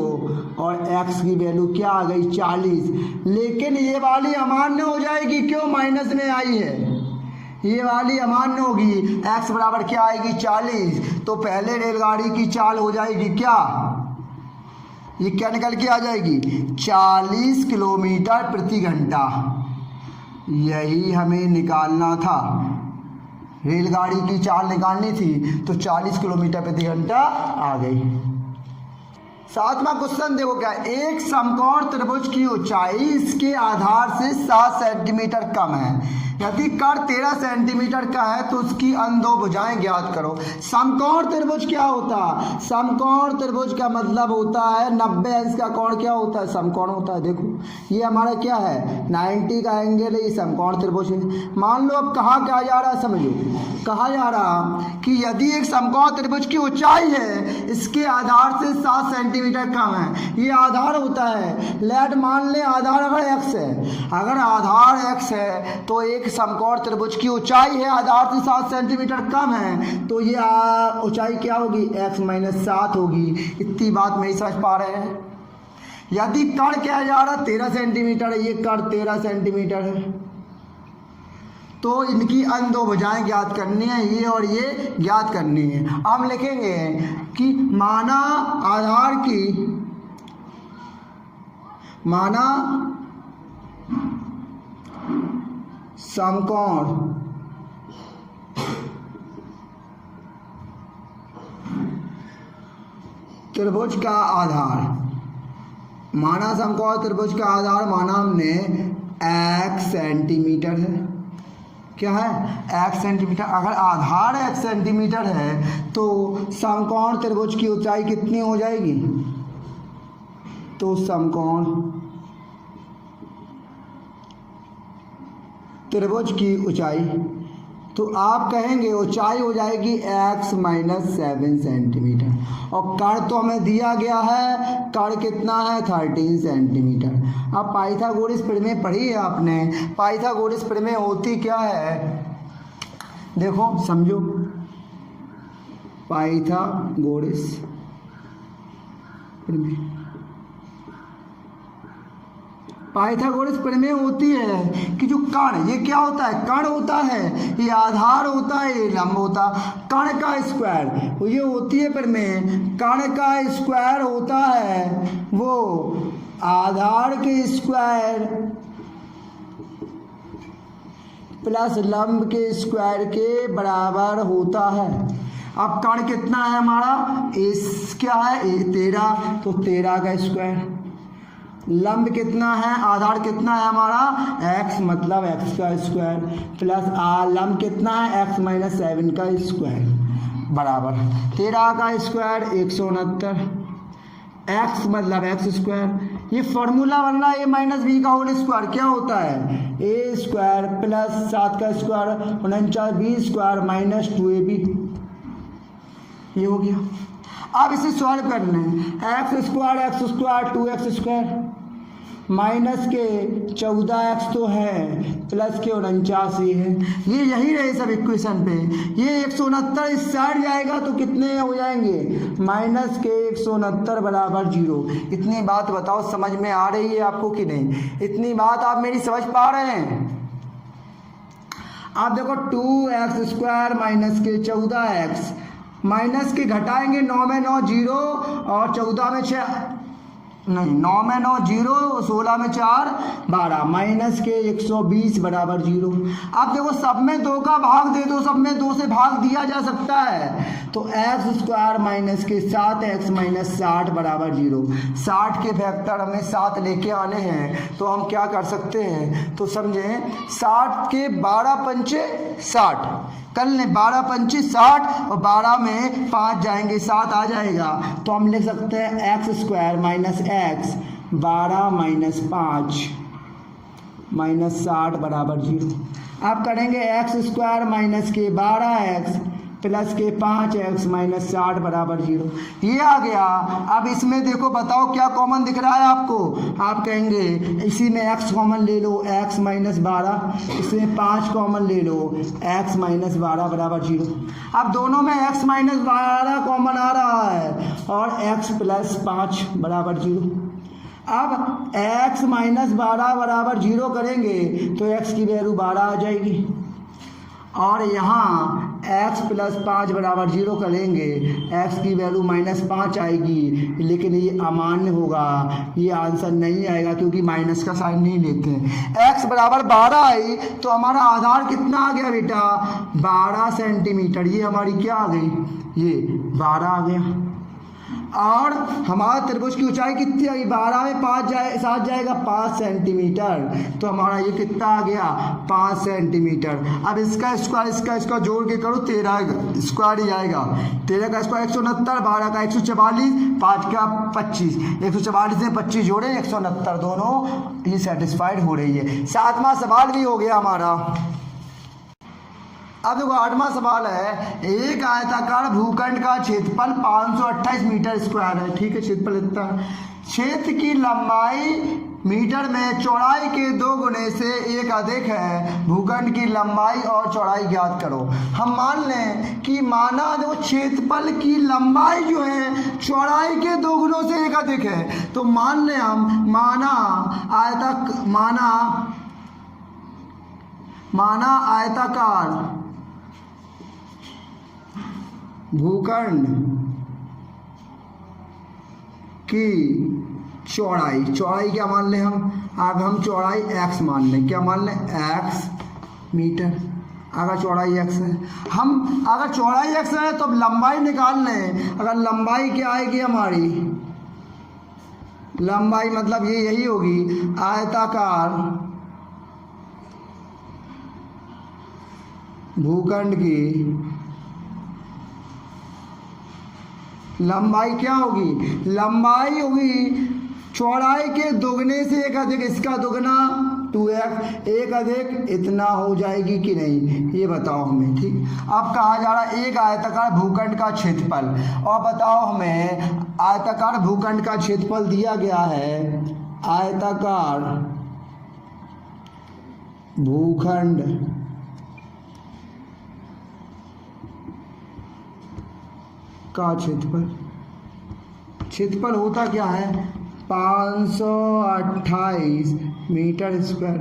और x की वैल्यू क्या आ गई 40। लेकिन ये वाली अमान्य हो जाएगी, क्यों माइनस में आई है, ये वाली अमान्य होगी, x बराबर क्या आएगी 40। तो पहले रेलगाड़ी की चाल हो जाएगी क्या, ये क्या निकल के आ जाएगी 40 किलोमीटर प्रति घंटा। यही हमें निकालना था, रेलगाड़ी की चाल निकालनी थी, तो 40 किलोमीटर प्रति घंटा आ गई। सातवां क्वेश्चन देखो क्या, एक समकोण त्रिभुज की ऊंचाई इसके आधार से 7 सेंटीमीटर कम है। यदि कर्ण 13 सेंटीमीटर का है तो उसकी अन्य दो भुजाएं ज्ञात करो। समकोण त्रिभुज क्या होता है, समकोण त्रिभुज का मतलब होता है 90 अंश का कोण क्या होता है, समकोण होता है। देखो ये हमारा क्या है 90 का एंगल है, ये समकोण त्रिभुज है। मान लो अब कहा क्या जा रहा है, समझो कहा जा रहा कि यदि एक समकोण त्रिभुज की ऊंचाई है इसके आधार से 7 सेंटीमीटर कम है, ये आधार होता है। लेट मान ले आधार अगर x है, अगर आधार x है तो एक समकोण त्रिभुज की ऊंचाई है आधार से 7 सेंटीमीटर कम है, तो ये ऊंचाई क्या होगी x माइनस 7 होगी। इतनी बात नहीं समझ पा रहे हैं। यदि कर्ण क्या जा रहा 13 सेंटीमीटर है, ये कर्ण 13 सेंटीमीटर है, तो इनकी अन्य दो भुजाएं ज्ञात करनी है, ये और ये ज्ञात करनी है। हम लिखेंगे कि माना समकोण त्रिभुज का आधार, माना समकोण त्रिभुज का आधार माना हमने x सेंटीमीटर है, क्या है x सेंटीमीटर। अगर आधार x सेंटीमीटर है तो समकोण त्रिभुज की ऊंचाई कितनी हो जाएगी, तो समकोण त्रिभुज की ऊंचाई, तो आप कहेंगे ऊंचाई हो जाएगी x माइनस 7 सेंटीमीटर। और कर्ण तो हमें दिया गया है, कर्ण कितना है 13 सेंटीमीटर। अब पाइथागोरस प्रमेय पढ़ी है आपने, पाइथागोरस प्रमेय होती क्या है, देखो समझो, पाइथागोरस प्रमेय, पाइथागोरस प्रमेय होती है कि जो कर्ण, ये क्या होता है कर्ण होता है, ये आधार होता है, ये लंब होता, कर्ण का स्क्वायर, ये होती है प्रमेय, कर्ण का स्क्वायर होता है वो आधार के स्क्वायर प्लस लंब के स्क्वायर के बराबर होता है। अब कर्ण कितना है हमारा, इस क्या है 13, तो 13 का स्क्वायर, लंब कितना है, आधार कितना है हमारा x मतलब x का स्क्वायर प्लस लंब कितना है x माइनस 7 का स्क्वायर बराबर 13 का स्क्वायर 169, x मतलब x स्क्वायर। ये फॉर्मूला बन रहा है a माइनस बी का होल स्क्वायर, क्या होता है a स्क्वायर प्लस 7 का square 49 b square minus 2ab, ये हो गया। अब इसे सॉल्व करना है, x square 2x square minus के 14x तो है प्लस के 49 है, ये यही रहे सब इक्वेशन पे। ये 169 इस साइड जाएगा तो कितने हो जाएंगे माइनस के 169 बराबर 0। इतनी बात बताओ समझ में आ रही है आपको कि नहीं, इतनी बात आप मेरी समझ पा रहे हैं। आप देखो 2x स्क्वायर माइनस के 14x, माइनस के घटाएंगे 9 में 9 0 और 14 में 6 नहीं 9 में 9 0, 16 में 4 12 माइनस के 120 बराबर 0। अब देखो सब में 2 का भाग दे दो, सब में 2 से भाग दिया जा सकता है, तो x स्क्वायर माइनस के 7x माइनस 60 बराबर 0। 60 के फैक्टर हमें 7 लेके आने हैं, तो हम क्या कर सकते हैं, तो समझें 60 के 12 पंचे 60, कर लें, 12 पंची 60 और 12 में 5 जाएंगे 7 आ जाएगा। तो हम लिख सकते हैं x square minus x 12 minus 5 minus 60 बराबर 0। आप करेंगे एक्स स्क्वायर माइनस के 12x प्लस के 5x माइनस 60 बराबर 0। ये आ गया। अब इसमें देखो बताओ क्या कॉमन दिख रहा है आपको। आप कहेंगे इसी में x कॉमन ले लो, x माइनस 12, इसमें 5 कॉमन ले लो, x माइनस 12 बराबर 0। अब दोनों में x माइनस 12 कॉमन आ रहा है और x प्लस 5 बराबर 0। अब x माइनस 12 बराबर 0 करेंगे तो x की वैल्यू 12 आ जाएगी और यहाँ x प्लस 5 बराबर 0 करेंगे x की वैल्यू माइनस 5 आएगी, लेकिन ये अमान्य होगा, ये आंसर नहीं आएगा क्योंकि माइनस का साइन नहीं लेते हैं। x बराबर 12 आई तो हमारा आधार कितना आ गया बेटा 12 सेंटीमीटर। ये हमारी क्या आ गई, ये 12 आ गया। और हमारा त्रिभुज की ऊंचाई कितनी आई, 12 में 7 जाएगा 5 सेंटीमीटर। तो हमारा ये कितना आ गया 5 सेंटीमीटर। अब इसका स्क्वायर जोड़ के करो 13 स्क्वायर ही आएगा। 13 का स्क्वायर 169, 12 का 144, 5 का 25, 144 में 25 जोड़े 169, दोनों ये सेटिस्फाइड हो रही है। 7वां सवाल भी हो गया हमारा। अब देखो 8वां सवाल है, एक आयताकार भूखंड का क्षेत्रफल 528 मीटर स्क्वायर है। ठीक है, क्षेत्रफल इतना है। क्षेत्र की लंबाई मीटर में चौड़ाई के 2 गुने से 1 अधिक है। भूखंड की लंबाई और चौड़ाई ज्ञात करो। हम मान लें कि माना देखो क्षेत्रफल की लंबाई जो है चौड़ाई के 2 गुनों से 1 अधिक है। तो मान लें हम माना आयताकार भूखंड की चौड़ाई क्या मान लें हम, अब हम चौड़ाई x मान लें। क्या मान लें, x मीटर। अगर चौड़ाई x है, हम अगर चौड़ाई x है तो अब लंबाई निकाल लें। अगर लंबाई क्या आएगी हमारी, लंबाई मतलब ये यही होगी आयताकार भूखंड की लंबाई क्या होगी, लंबाई होगी चौड़ाई के दोगुने से 1 अधिक, इसका दोगुना 2x, 1 अधिक इतना हो जाएगी कि नहीं, ये बताओ हमें। ठीक, अब कहा जा रहा है एक आयताकार भूखंड का क्षेत्रफल, और बताओ हमें आयताकार भूखंड का क्षेत्रफल दिया गया है। आयताकार भूखंड का क्षेत्रफल होता क्या है 528 मीटर स्क्वायर।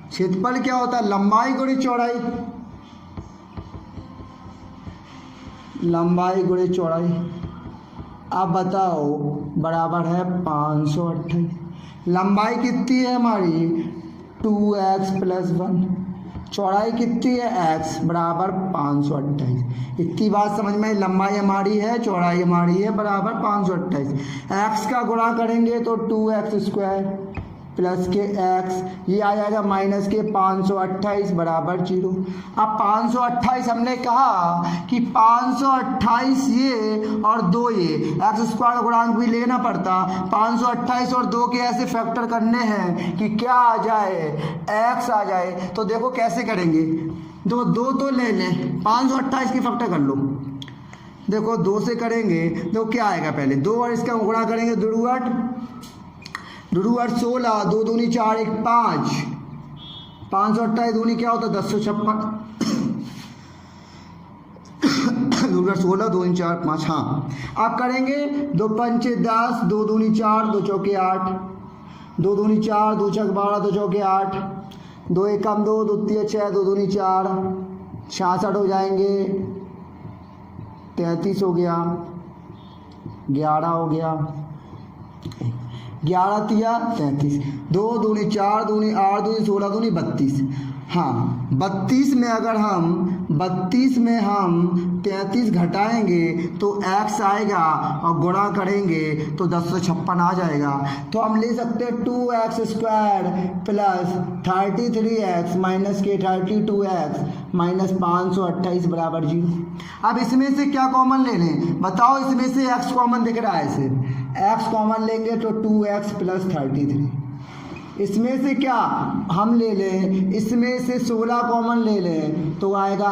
क्षेत्रफल क्या होता है, लंबाई गुणे चौड़ाई, लंबाई गुणे चौड़ाई। अब बताओ बराबर है 528। लंबाई कितनी है हमारी 2x प्लस 1, चौड़ाई कितनी है x बराबर 528। इतनी बात समझ में, लंबाई हमारी है चौड़ाई हमारी है बराबर 528। x का गुणा करेंगे तो 2x स्क्वायर प्लस के x, ये आ जाएगा माइनस के 528 बराबर 0। अब 528 हमने कहा कि 528 ये और 2 ये एक्स स्क्वायर का गुणांक भी लेना पड़ता। 528 और 2 के ऐसे फैक्टर करने हैं कि क्या आ जाए x आ जाए। तो देखो कैसे करेंगे, दो तो ले लें, 528 की फैक्टर कर लो। देखो 2 से करेंगे तो क्या आएगा, पहले 2 और इसका गुणा करेंगे, 2 8 16, 2 दूनी 4 1 5, 528 दूनी क्या होता है 1056, 2 16 2 4 5। हाँ, आप करेंगे 2 पंचे 10, 2 दूनी 4, 2 चौके 8, 2 दूनी 4, 2 छक 12, 2 चौके 8, 2 एकम 2, 2 तिया 6, 2 दूनी 4, 66 हो जाएंगे, 33 हो गया, 11 हो गया, 11 तिया 33, 2 दूनी 4 दूनी 8 दूनी 16 दूनी 32। हाँ, 32 में अगर हम 32 में हम 33 घटाएंगे तो x आएगा और गुणा करेंगे तो 1056 आ जाएगा। तो हम ले सकते हैं 2x² प्लस 33x माइनस के 32x माइनस 528 बराबर 0। अब इसमें से क्या कॉमन ले लें बताओ, इसमें से x कॉमन दिख रहा है, इसे x कॉमन लेंगे तो 2x प्लस 33। इसमें से क्या हम ले लें, इसमें से 16 कॉमन ले लें तो आएगा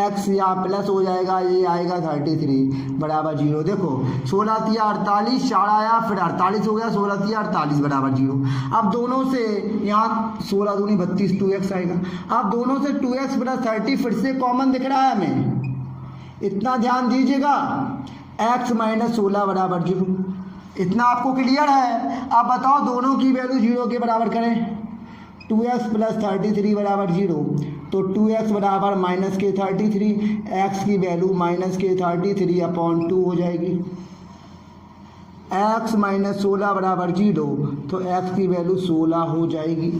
x या प्लस हो जाएगा, ये आएगा 33 बराबर 0। देखो 16 तिया 48, 4 आया फिर 48 हो गया, 16 तिया 48 बराबर 0। अब दोनों से यहाँ 16 दूनी 32 2x आएगा। अब दोनों से 2x प्लस 30 फिर से कॉमन दिख रहा है हमें, इतना ध्यान दीजिएगा, x माइनस 16 बराबर 0। इतना आपको क्लियर है। अब बताओ दोनों की वैल्यू 0 के बराबर करें, 2x प्लस 33 बराबर 0 तो 2x बराबर माइनस के 33, x की वैल्यू माइनस के 33 अपॉन 2 हो जाएगी। x माइनस 16 बराबर 0 तो x की वैल्यू 16 हो जाएगी।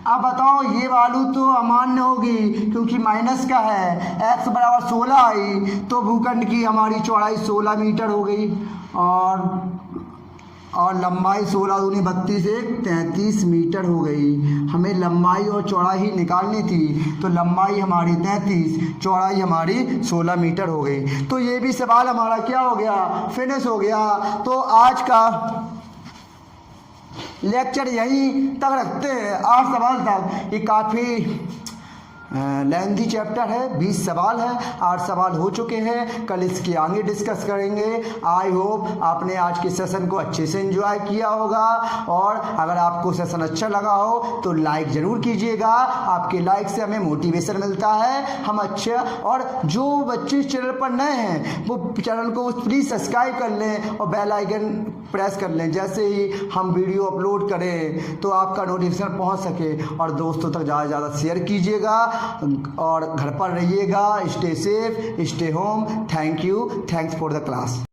अब बताओ ये वैल्यू तो अमान्य होगी क्योंकि माइनस का है, x बराबर 16 आई तो भूखंड की हमारी चौड़ाई 16 मीटर हो गई और लंबाई 16 दूनी 32 एक 33 मीटर हो गई। हमें लंबाई और चौड़ाई ही निकालनी थी तो लंबाई हमारी 33, चौड़ाई हमारी 16 मीटर हो गई। तो ये भी सवाल हमारा क्या हो गया, फिनिश हो गया। तो आज का लेक्चर यहीं तक रखते हैं, 8 सवाल तक। ये काफ़ी लेंथी चैप्टर है, 20 सवाल है, 8 सवाल हो चुके हैं, कल इसके आगे डिस्कस करेंगे। आई होप आपने आज के सेशन को अच्छे से एंजॉय किया होगा और अगर आपको सेशन अच्छा लगा हो तो लाइक ज़रूर कीजिएगा। आपके लाइक से हमें मोटिवेशन मिलता है, हम अच्छा। और जो बच्चे इस चैनल पर नए हैं वो चैनल को प्लीज़ सब्सक्राइब कर लें और बेल आइकन प्रेस कर लें, जैसे ही हम वीडियो अपलोड करें तो आपका नोटिफिकेशन पहुंच सके। और दोस्तों तक ज़्यादा से ज़्यादा शेयर कीजिएगा और घर पर रहिएगा। Stay safe, stay home. Thank you, thanks for the class.